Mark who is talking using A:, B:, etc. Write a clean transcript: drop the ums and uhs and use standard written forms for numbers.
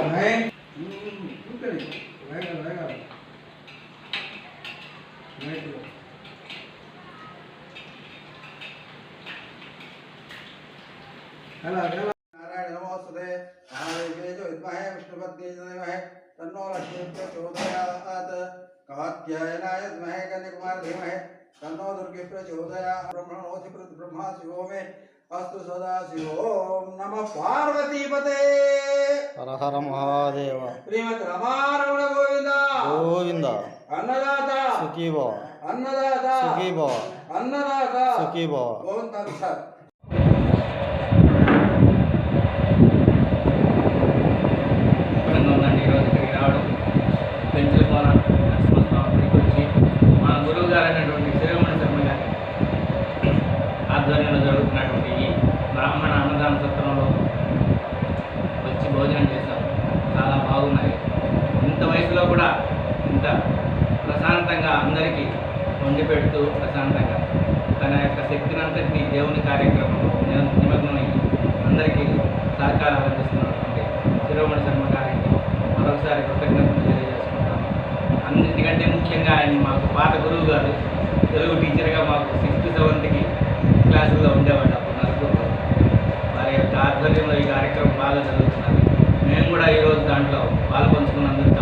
A: नारायण नमोस्तुते महादेवेशो विद्महे विष्णुपत्नी धीमहि तन्नो लक्ष्मी प्रचोदयात् कात्यायनाय विद्महे कन्याकुमारी धीमहि तन्नो दुर्गे प्रचोदयात् ब्रह्मणोऽसि ब्रह्मा शिवो मे अस्तु सदा शिवों नमः पार्वतीपते
B: हर हर महादेव
A: श्रीमद् रमारमण गोविंद
B: गोविंद
A: अन्नदाता
B: सुखी भव
A: अन्नदाता
B: सुखी भव
A: अन्नदाता
B: सुखी भव
A: गोविंद
C: ఆధ్వర్యంలో జరుగుతున్నటువంటి ఈ బ్రాహ్మణ అన్నదాన సత్రంలో వచ్చి భోజనం చేశాం. చాలా బాగున్నాయి. ఇంత వయసులో కూడా ఇంత ప్రశాంతంగా అందరికీ వండి పెడుతూ ప్రశాంతంగా తన యొక్క శక్తినంతటినీ దేవుని కార్యక్రమంలో నిమగ్నమై అందరికీ సహకారాలు అందిస్తున్నటువంటి శిరోమణి శర్మ గారికి మరొకసారి కృతజ్ఞతలు తెలియజేసుకుంటాము. అన్నింటికంటే ముఖ్యంగా ఆయన మాకు పాత గురువు గారు, తెలుగు టీచర్గా మాకు 6th 7th క్లాసుల్లో ఉండేవాడు. అప్పుడు నలుగురు వారి యొక్క ఆధ్వర్యంలో ఈ కార్యక్రమం బాగా జరుగుతున్నది. మేము కూడా ఈరోజు దాంట్లో పాల్పంచుకున్నందుకు